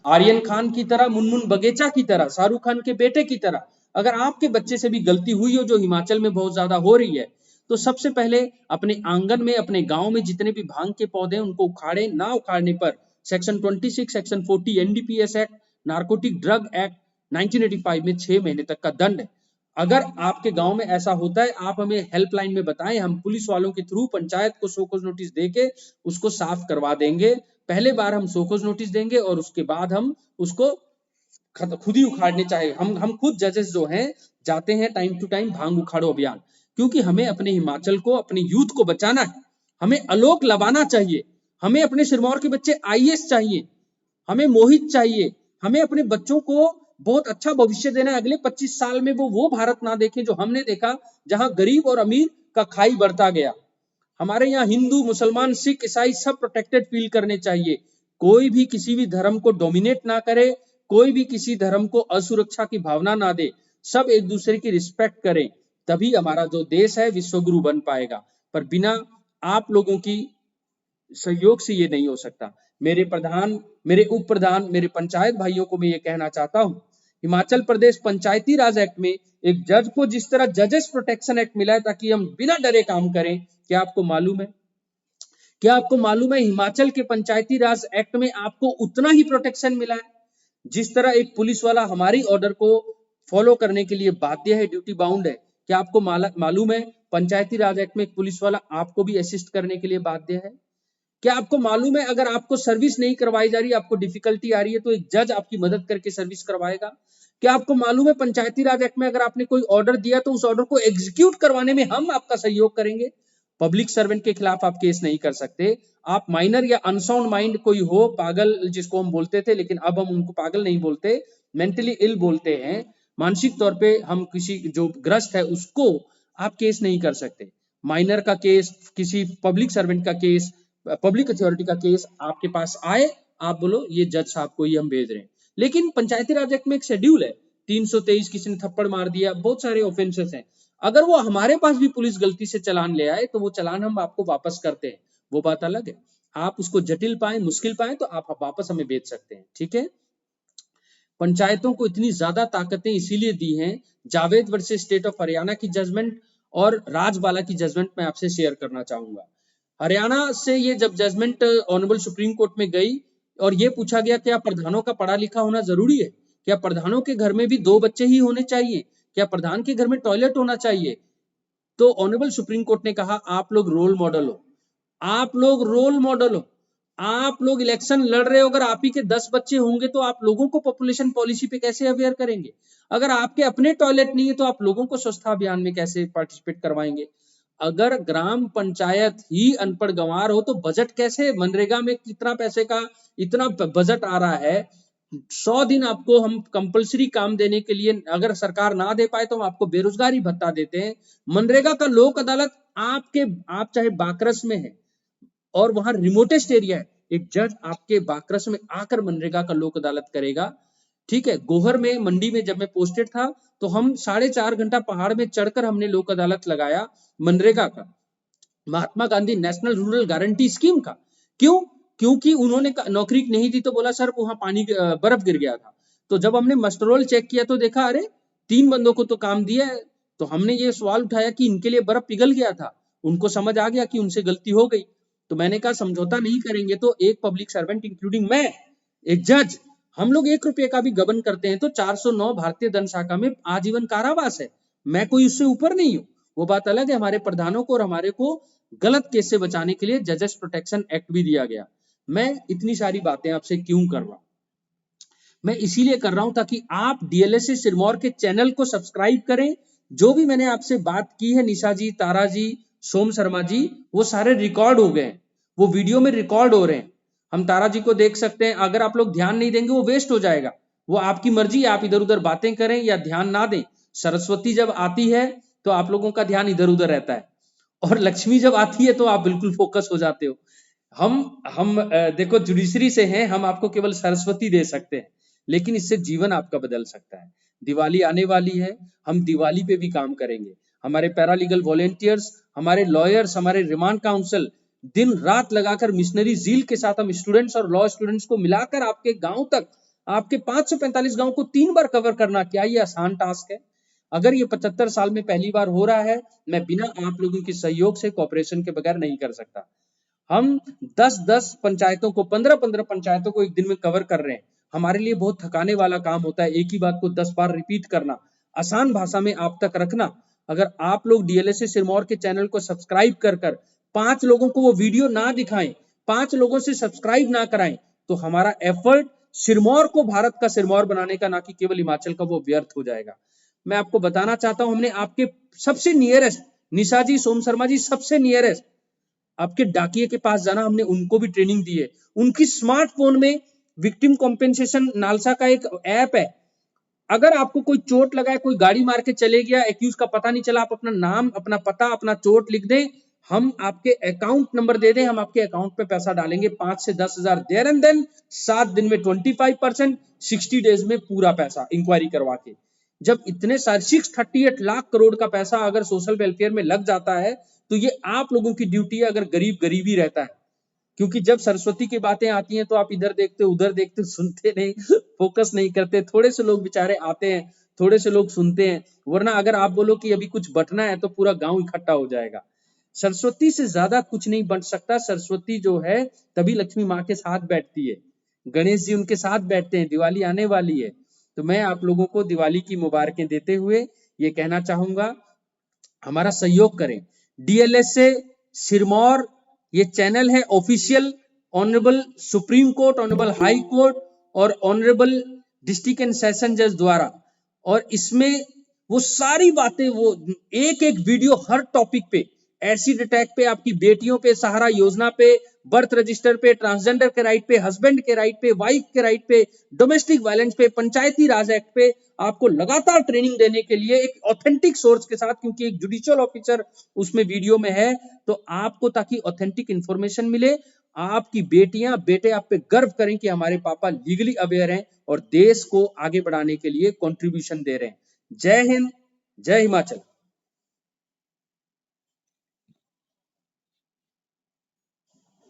आर्यन खान की तरह, मुनमुन बगेचा की तरह, शाहरुख खान के बेटे की तरह अगर आपके बच्चे से भी गलती हुई हो, जो हिमाचल में बहुत ज्यादा हो रही है, तो सबसे पहले अपने आंगन में, अपने गांव में जितने भी भांग के पौधे हैं उनको उखाड़े। ना उखाड़ने पर section 26, section 40 NDPS act, narcotic drug act 1985 में 6 महीने तक का दंड है। अगर आपके गांव में ऐसा होता है, आप हमें हेल्पलाइन में बताएं, हम पुलिस वालों के थ्रू पंचायत को शोकॉज नोटिस देके उसको साफ करवा देंगे। पहले बार हम शोकॉज नोटिस देंगे और उसके बाद हम उसको खुद ही उखाड़ने चाहिए। हम खुद जजेस जो हैं जाते हैं टाइम टू टाइम भांग उखाड़ो अभियान, क्योंकि हमें अपने हिमाचल को, अपने यूथ को बचाना है। हमें आलोक लवाना चाहिए, हमें अपने सिरमौर के बच्चे आईएएस चाहिए, हमें मोहित चाहिए, हमें अपने बच्चों को बहुत अच्छा भविष्य देना है। अगले 25 साल में वो भारत ना देखें जो हमने देखा, जहां गरीब और अमीर का खाई बढ़ता गया। हमारे यहाँ हिंदू, मुसलमान, सिख, ईसाई सब प्रोटेक्टेड फील करने चाहिए। कोई भी किसी भी धर्म को डोमिनेट ना करे, कोई भी किसी धर्म को असुरक्षा की भावना ना दे, सब एक दूसरे की रिस्पेक्ट करें, तभी हमारा जो देश है विश्वगुरु बन पाएगा। पर बिना आप लोगों की सहयोग से ये नहीं हो सकता। मेरे प्रधान, मेरे उप प्रधान, मेरे पंचायत भाइयों को मैं ये कहना चाहता हूँ, हिमाचल प्रदेश पंचायती राज एक्ट में एक जज को जिस तरह जजेस प्रोटेक्शन एक्ट मिला है ताकि हम बिना डरे काम करें, क्या आपको मालूम है, क्या आपको मालूम है हिमाचल के पंचायती राज एक्ट में आपको उतना ही प्रोटेक्शन मिला है जिस तरह एक पुलिस वाला हमारी ऑर्डर को फॉलो करने के लिए बाध्य है, ड्यूटी बाउंड है। क्या आपको मालूम है पंचायती राज एक्ट में एक पुलिस वाला आपको भी असिस्ट करने के लिए बाध्य है? क्या आपको मालूम है अगर आपको सर्विस नहीं करवाई जा रही, आपको डिफिकल्टी आ रही है, तो एक जज आपकी मदद करके सर्विस करवाएगा? क्या आपको मालूम है पंचायती राज एक्ट में अगर आपने कोई ऑर्डर दिया तो उस ऑर्डर को एग्जीक्यूट करवाने में हम आपका सहयोग करेंगे? पब्लिक सर्वेंट के खिलाफ आप केस नहीं कर सकते। आप माइनर या अनसाउंड माइंड कोई हो, पागल जिसको हम बोलते थे लेकिन अब हम उनको पागल नहीं बोलते, मेंटली इल बोलते हैं, मानसिक तौर पे हम किसी जो ग्रस्त है उसको आप केस नहीं कर सकते। माइनर का केस, किसी पब्लिक सर्वेंट का केस, पब्लिक अथॉरिटी का केस आपके पास आए, आप बोलो ये जज साहब को ही हम भेज रहे हैं। लेकिन पंचायती राज एक्ट में एक शेड्यूल है 323, किसी ने थप्पड़ मार दिया, बहुत सारे ऑफेंसेस हैं। अगर वो हमारे पास भी पुलिस गलती से चालान ले आए तो वो चालान हम आपको वापस करते हैं, वो बात अलग है। आप उसको जटिल पाए, मुश्किल पाए तो आप वापस हमें भेज सकते हैं, ठीक है। पंचायतों को इतनी ज्यादा ताकतें इसीलिए दी हैं, Javed versus state of Haryana की जजमेंट और राजबाला की जजमेंट मैं आपसे शेयर करना चाहूंगा। हरियाणा से ये जब जजमेंट ऑनरेबल सुप्रीम कोर्ट में गई और ये पूछा गया क्या प्रधानों का पढ़ा लिखा होना जरूरी है, क्या प्रधानों के घर में भी 2 बच्चे ही होने चाहिए, क्या प्रधान के घर में टॉयलेट होना चाहिए? तो ऑनरेबल सुप्रीम कोर्ट ने कहा आप लोग रोल मॉडल हो, आप लोग रोल मॉडल हो, आप लोग इलेक्शन लड़ रहे हो, अगर आप ही के 10 बच्चे होंगे तो आप लोगों को पॉपुलेशन पॉलिसी पे कैसे अवेयर करेंगे? अगर आपके अपने टॉयलेट नहीं है तो आप लोगों को स्वच्छता अभियान में कैसे पार्टिसिपेट करवाएंगे? अगर ग्राम पंचायत ही अनपढ़ गंवार हो तो बजट कैसे, मनरेगा में कितना पैसे का इतना बजट आ रहा है, 100 दिन आपको हम कंपलसरी काम देने के लिए अगर सरकार ना दे पाए तो हम आपको बेरोजगारी भत्ता देते हैं। मनरेगा का लोक अदालत आप चाहे बाकरस में है और वहां रिमोटेस्ट एरिया है, एक जज आपके बाकरस में आकर मनरेगा का लोक अदालत करेगा, ठीक है। गोहर में मंडी में जब मैं पोस्टेड था तो हम 4.5 घंटा पहाड़ में चढ़कर हमने लोक अदालत लगाया मनरेगा का, Mahatma Gandhi national rural guarantee scheme का। क्यों? क्योंकि उन्होंने नौकरी नहीं दी तो बोला सर वहां पानी बर्फ गिर गया था। तो जब हमने मस्टरोल चेक किया तो देखा अरे 3 बंदों को तो काम दिया है। तो हमने ये सवाल उठाया कि इनके लिए बर्फ पिघल गया था, उनको समझ आ गया कि उनसे गलती हो गई। तो मैंने कहा समझौता नहीं करेंगे तो एक पब्लिक सर्वेंट इंक्लूडिंग मैं, एक जज, हम लोग 1 रुपये का भी गबन करते हैं तो 409 भारतीय दंड शाखा में आजीवन कारावास है। मैं कोई उससे ऊपर नहीं हूं, वो बात अलग है। हमारे प्रधानों को और हमारे को गलत केस से बचाने के लिए जजेस प्रोटेक्शन एक्ट भी दिया गया। मैं इतनी सारी बातें आपसे क्यों कर रहा हूं? मैं इसीलिए कर रहा हूं ताकि आप डीएलएसए सिरमौर के चैनल को सब्सक्राइब करें। जो भी मैंने आपसे बात की है, निशा जी, तारा जी, सोम शर्मा जी, वो सारे रिकॉर्ड हो गए, वो वीडियो में रिकॉर्ड हो रहे हैं। हम तारा जी को देख सकते हैं, अगर आप लोग ध्यान नहीं देंगे वो वेस्ट हो जाएगा। वो आपकी मर्जी है, आप इधर उधर बातें करें या ध्यान ना दें। सरस्वती जब आती है तो आप लोगों का ध्यान इधर उधर रहता है और लक्ष्मी जब आती है तो आप बिल्कुल फोकस हो जाते हो। हम देखो जुडिशरी से हैं, हम आपको केवल सरस्वती दे सकते हैं लेकिन इससे जीवन आपका बदल सकता है। दिवाली आने वाली है, हम दिवाली पे भी काम करेंगे। हमारे पैरालीगल वॉलेंटियर्स, हमारे लॉयर्स, हमारे रिमांड काउंसिल दिन रात लगाकर मिशनरी जील के साथ हम स्टूडेंट्स और लॉ स्टूडेंट्स को मिलाकर आपके गांव तक आपके 545 गांव को 3 बार कवर करना, क्या ये आसान टास्क है? अगर ये 75 साल में पहली बार हो रहा है, मैं बिना आप लोगों के सहयोग से, कॉपरेशन के बगैर नहीं कर सकता। हम 10-10 पंचायतों को, 15-15 पंचायतों को एक दिन में कवर कर रहे हैं। हमारे लिए बहुत थकाने वाला काम होता है एक ही बात को 10 बार रिपीट करना, आसान भाषा में आप तक रखना। अगर आप लोग डीएलएसए सिरमौर के चैनल को सब्सक्राइब कर 5 लोगों को वो वीडियो ना दिखाएं, 5 लोगों से सब्सक्राइब ना कराएं, तो हमारा एफर्ट सिरमौर को भारत का सिरमौर बनाने का, ना कि केवल हिमाचल का, वो व्यर्थ हो जाएगा। मैं आपको बताना चाहता हूं, हमने आपके सबसे नियरेस्ट, निशा जी, सोम शर्मा जी, सबसे नियरेस्ट आपके डाकिये के पास जाना, हमने उनको भी ट्रेनिंग दी है। उनकी स्मार्टफोन में विक्टिम कॉम्पेंसेशन नालसा का एक ऐप है। अगर आपको कोई चोट लगा है, कोई गाड़ी मार के चले गया, एक्यूज का पता नहीं चला, आप अपना नाम, अपना पता, अपना चोट लिख दें, हम आपके अकाउंट नंबर दे दें, हम आपके अकाउंट पे पैसा डालेंगे 5 से 10 हजार देयर एंड देन, 7 दिन में 25%, 60 डेज में पूरा पैसा इंक्वायरी करवा के। जब इतने सारे 638 लाख करोड़ का पैसा अगर सोशल वेलफेयर में लग जाता है, तो ये आप लोगों की ड्यूटी है। अगर गरीब गरीबी रहता है, क्योंकि जब सरस्वती की बातें आती हैं तो आप इधर देखते उधर देखते, सुनते नहीं, फोकस नहीं करते। थोड़े से लोग बेचारे आते हैं, थोड़े से लोग सुनते हैं, वरना अगर आप बोलो कि अभी कुछ बटना है तो पूरा गांव इकट्ठा हो जाएगा। सरस्वती से ज्यादा कुछ नहीं बन सकता। सरस्वती जो है तभी लक्ष्मी माँ के साथ बैठती है, गणेश जी उनके साथ बैठते हैं। दिवाली आने वाली है, तो मैं आप लोगों को दिवाली की मुबारकें देते हुए ये कहना चाहूंगा, हमारा सहयोग करें। डीएलएसए सिरमौर ये चैनल है official, honourable supreme court, honourable high court और ऑनरेबल डिस्ट्रिक्ट एंड सेशन जज द्वारा, और इसमें वो सारी बातें, वो एक एक वीडियो हर टॉपिक पे, एसिड अटैक पे, आपकी बेटियों पे, सहारा योजना पे, बर्थ रजिस्टर पे, ट्रांसजेंडर के राइट पे, हस्बैंड के राइट पे, वाइफ के राइट पे, डोमेस्टिक वायलेंस पे, पंचायती राज एक्ट पे, आपको लगातार ट्रेनिंग देने के लिए एक ऑथेंटिक सोर्स के साथ, क्योंकि एक जुडिशियल ऑफिसर उसमें वीडियो में है, तो आपको ताकि ऑथेंटिक इंफॉर्मेशन मिले, आपकी बेटियां बेटे आप पे गर्व करें कि हमारे पापा लीगली अवेयर हैं और देश को आगे बढ़ाने के लिए कंट्रीब्यूशन दे रहे हैं। जय हिंद, जय हिमाचल।